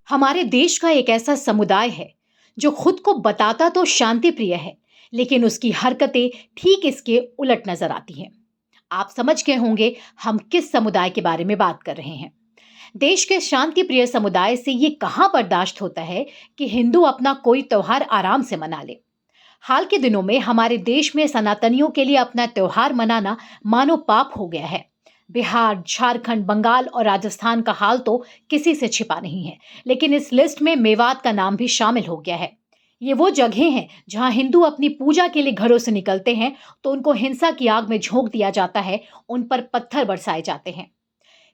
हमारे देश का एक ऐसा समुदाय है जो खुद को बताता तो शांति प्रिय है, लेकिन उसकी हरकतें ठीक इसके उलट नजर आती हैं। आप समझ गए होंगे हम किस समुदाय के बारे में बात कर रहे हैं। देश के शांति प्रिय समुदाय से ये कहां बर्दाश्त होता है कि हिंदू अपना कोई त्योहार आराम से मना ले। हाल के दिनों में हमारे देश में सनातनियों के लिए अपना त्योहार मनाना मानो पाप हो गया है। बिहार, झारखंड, बंगाल और राजस्थान का हाल तो किसी से छिपा नहीं है, लेकिन इस लिस्ट में मेवात का नाम भी शामिल हो गया है। ये वो जगह हैं जहां हिंदू अपनी पूजा के लिए घरों से निकलते हैं तो उनको हिंसा की आग में झोंक दिया जाता है, उन पर पत्थर बरसाए जाते हैं।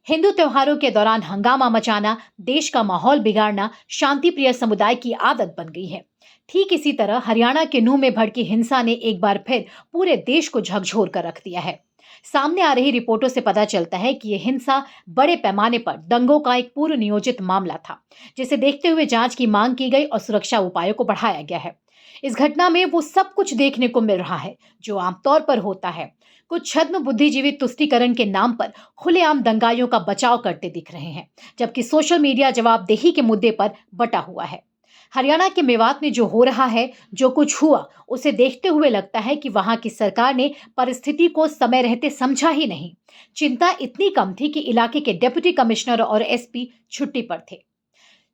हिंदू त्योहारों के दौरान हंगामा मचाना, देश का माहौल बिगाड़ना शांति प्रिय समुदाय की आदत बन गई है। ठीक इसी तरह हरियाणा के नूह में भड़की हिंसा ने एक बार फिर पूरे देश को झकझोर कर रख दिया है। सामने आ रही रिपोर्टों से पता चलता है कि यह हिंसा बड़े पैमाने पर दंगों का एक पूर्व नियोजित मामला था, जिसे देखते हुए जांच की मांग की गई और सुरक्षा उपायों को बढ़ाया गया है। इस घटना में वो सब कुछ देखने को मिल रहा है जो आमतौर पर होता है। कुछ छद्म बुद्धिजीवी तुष्टीकरण के नाम पर खुलेआम दंगाइयों का बचाव करते दिख रहे हैं, जबकि सोशल मीडिया जवाबदेही के मुद्दे पर बटा हुआ है। हरियाणा के मेवात में जो हो रहा है, जो कुछ हुआ, उसे देखते हुए लगता है कि वहां की सरकार ने परिस्थिति को समय रहते समझा ही नहीं। चिंता इतनी कम थी कि इलाके के डिप्टी कमिश्नर और एसपी छुट्टी पर थे।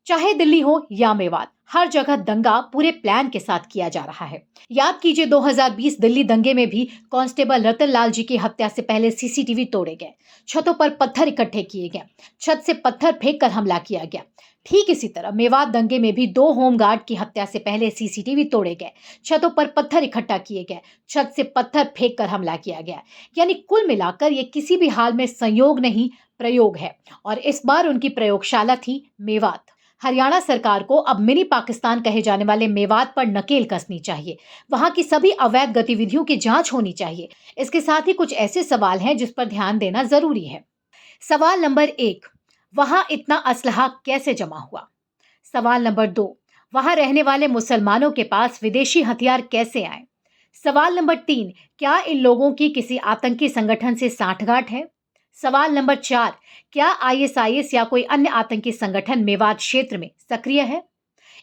चाहे दिल्ली हो या मेवात, हर जगह दंगा पूरे प्लान के साथ किया जा रहा है। याद कीजिए 2020 दिल्ली दंगे में भी कांस्टेबल रतन लाल जी की हत्या से पहले सीसीटीवी तोड़े गए, छतों पर पत्थर इकट्ठे किए गए, छत से पत्थर फेंक कर हमला किया गया। ठीक इसी तरह मेवात दंगे में भी 2 होमगार्ड की हत्या से पहले सीसीटीवी तोड़े गए, छतों पर पत्थर इकट्ठा किए गए, छत से पत्थर फेंक कर हमला किया गया। यानी कुल मिलाकर ये किसी भी हाल में संयोग नहीं, प्रयोग है, और इस बार उनकी प्रयोगशाला थी मेवात। हरियाणा सरकार को अब मिनी पाकिस्तान कहे जाने वाले मेवात पर नकेल कसनी चाहिए। वहां की सभी अवैध गतिविधियों की जांच होनी चाहिए। इसके साथ ही कुछ ऐसे सवाल हैं जिस पर ध्यान देना जरूरी है। सवाल नंबर 1, वहां इतना असलहा कैसे जमा हुआ? सवाल नंबर 2, वहां रहने वाले मुसलमानों के पास विदेशी हथियार कैसे आए? सवाल नंबर 3, क्या इन लोगों की किसी आतंकी संगठन से साठगांठ है? सवाल नंबर 4, क्या आईएसआईएस या कोई अन्य आतंकी संगठन मेवात क्षेत्र में सक्रिय है?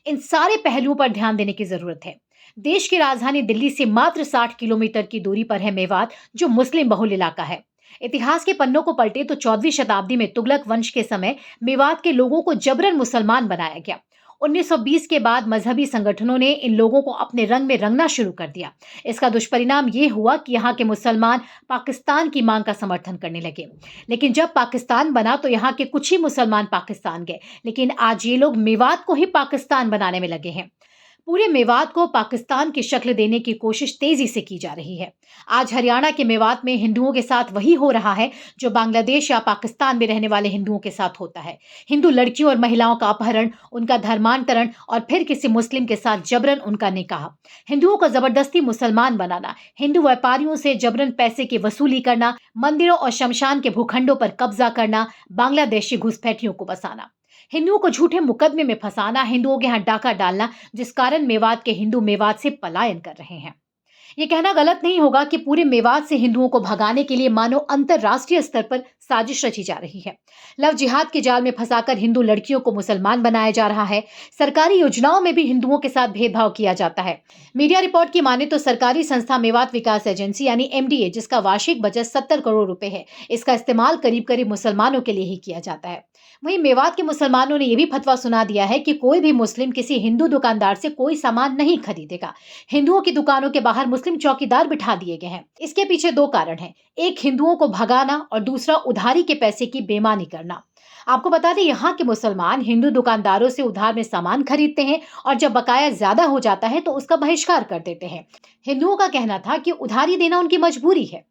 इन सारे पहलुओं पर ध्यान देने की जरूरत है। देश की राजधानी दिल्ली से मात्र 60 किलोमीटर की दूरी पर है मेवात, जो मुस्लिम बहुल इलाका है। इतिहास के पन्नों को पलटे तो 14वीं शताब्दी में तुगलक वंश के समय मेवात के लोगों को जबरन मुसलमान बनाया गया। 1920 के बाद मजहबी संगठनों ने इन लोगों को अपने रंग में रंगना शुरू कर दिया। इसका दुष्परिणाम ये हुआ कि यहाँ के मुसलमान पाकिस्तान की मांग का समर्थन करने लगे। लेकिन जब पाकिस्तान बना तो यहाँ के कुछ ही मुसलमान पाकिस्तान गए, लेकिन आज ये लोग मेवात को ही पाकिस्तान बनाने में लगे हैं। पूरे मेवात को पाकिस्तान की शक्ल देने की कोशिश तेजी से की जा रही है। आज हरियाणा के मेवात में हिंदुओं के साथ वही हो रहा है जो बांग्लादेश या पाकिस्तान में रहने वाले हिंदुओं के साथ होता है। हिंदू लड़कियों और महिलाओं का अपहरण, उनका धर्मांतरण और फिर किसी मुस्लिम के साथ जबरन उनका निकाह, हिंदुओं को जबरदस्ती मुसलमान बनाना, हिंदू व्यापारियों से जबरन पैसे की वसूली करना, मंदिरों और शमशान के भूखंडों पर कब्जा करना, बांग्लादेशी घुसपैठियों को बसाना, हिंदुओं को झूठे मुकदमे में फंसाना, हिंदुओं के यहाँ डाका डालना, जिस कारण मेवात के हिंदू मेवात से पलायन कर रहे हैं। ये कहना गलत नहीं होगा कि पूरे मेवात से हिंदुओं को भगाने के लिए मानो अंतरराष्ट्रीय स्तर पर साजिश रची जा रही है। लव जिहाद के जाल में फंसाकर हिंदू लड़कियों को मुसलमान बनाया जा रहा है। सरकारी योजनाओं में भी हिंदुओं के साथ भेदभाव किया जाता है। मीडिया रिपोर्ट की माने तो सरकारी संस्था मेवात विकास एजेंसी यानी एमडीए, जिसका वार्षिक बजट 70 करोड़ रुपए है, इसका इस्तेमाल करीब करीब मुसलमानों के लिए ही किया जाता है। वहीं मेवात के मुसलमानों ने यह भी फतवा सुना दिया है कि कोई भी मुस्लिम किसी हिंदू दुकानदार से कोई सामान नहीं खरीदेगा। हिंदुओं की दुकानों के बाहर मुस्लिम चौकीदार बिठा दिए गए हैं। इसके पीछे 2 कारण हैं, एक हिंदुओं को भगाना और दूसरा उधारी के पैसे की बेईमानी करना। आपको बता दें, यहाँ के मुसलमान हिंदू दुकानदारों से उधार में सामान खरीदते हैं और जब बकाया ज्यादा हो जाता है तो उसका बहिष्कार कर देते हैं। हिंदुओं का कहना था कि उधारी देना उनकी मजबूरी है।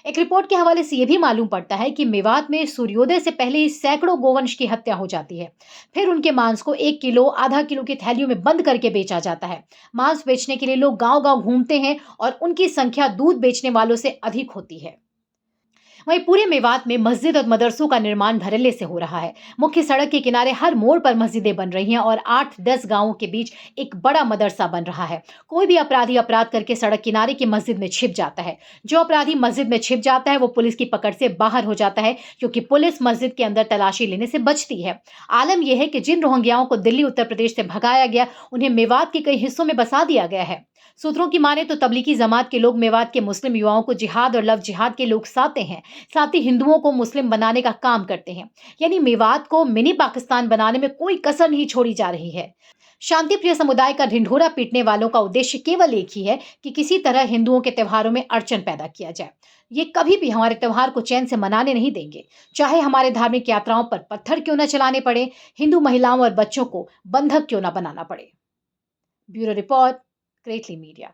एक रिपोर्ट के हवाले से यह भी मालूम पड़ता है कि मेवात में सूर्योदय से पहले ही सैकड़ों गोवंश की हत्या हो जाती है। फिर उनके मांस को 1 किलो, आधा किलो की थैलियों में बंद करके बेचा जाता है। मांस बेचने के लिए लोग गांव-गांव घूमते हैं और उनकी संख्या दूध बेचने वालों से अधिक होती है। वहीं पूरे मेवात में मस्जिद और मदरसों का निर्माण धड़ल्ले से हो रहा है। मुख्य सड़क के किनारे हर मोड़ पर मस्जिदें बन रही हैं और 8-10 गांवों के बीच एक बड़ा मदरसा बन रहा है। कोई भी अपराधी अपराध करके सड़क किनारे की मस्जिद में छिप जाता है। जो अपराधी मस्जिद में छिप जाता है वो पुलिस की पकड़ से बाहर हो जाता है, क्योंकि पुलिस मस्जिद के अंदर तलाशी लेने से बचती है। आलम यह है कि जिन रोहिंग्याओं को दिल्ली उत्तर प्रदेश से भगाया गया, उन्हें मेवात के कई हिस्सों में बसा दिया गया है। सूत्रों की माने तो तबलीगी जमात के लोग मेवात के मुस्लिम युवाओं को जिहाद और लव जिहाद के लोग साते हैं, साथ ही हिंदुओं को मुस्लिम बनाने का काम करते हैं। यानी मेवात को मिनी पाकिस्तान बनाने में कोई कसर नहीं छोड़ी जा रही है। शांति प्रिय समुदाय का ढिंढोरा पीटने वालों का उद्देश्य केवल एक ही है कि किसी तरह हिंदुओं के त्योहारों में अड़चन पैदा किया जाए। ये कभी भी हमारे त्योहार को चैन से मनाने नहीं देंगे, चाहे हमारे धार्मिक यात्राओं पर पत्थर क्यों न चलाने पड़े, हिंदू महिलाओं और बच्चों को बंधक क्यों न बनाना पड़े। Bureau report, greatly media.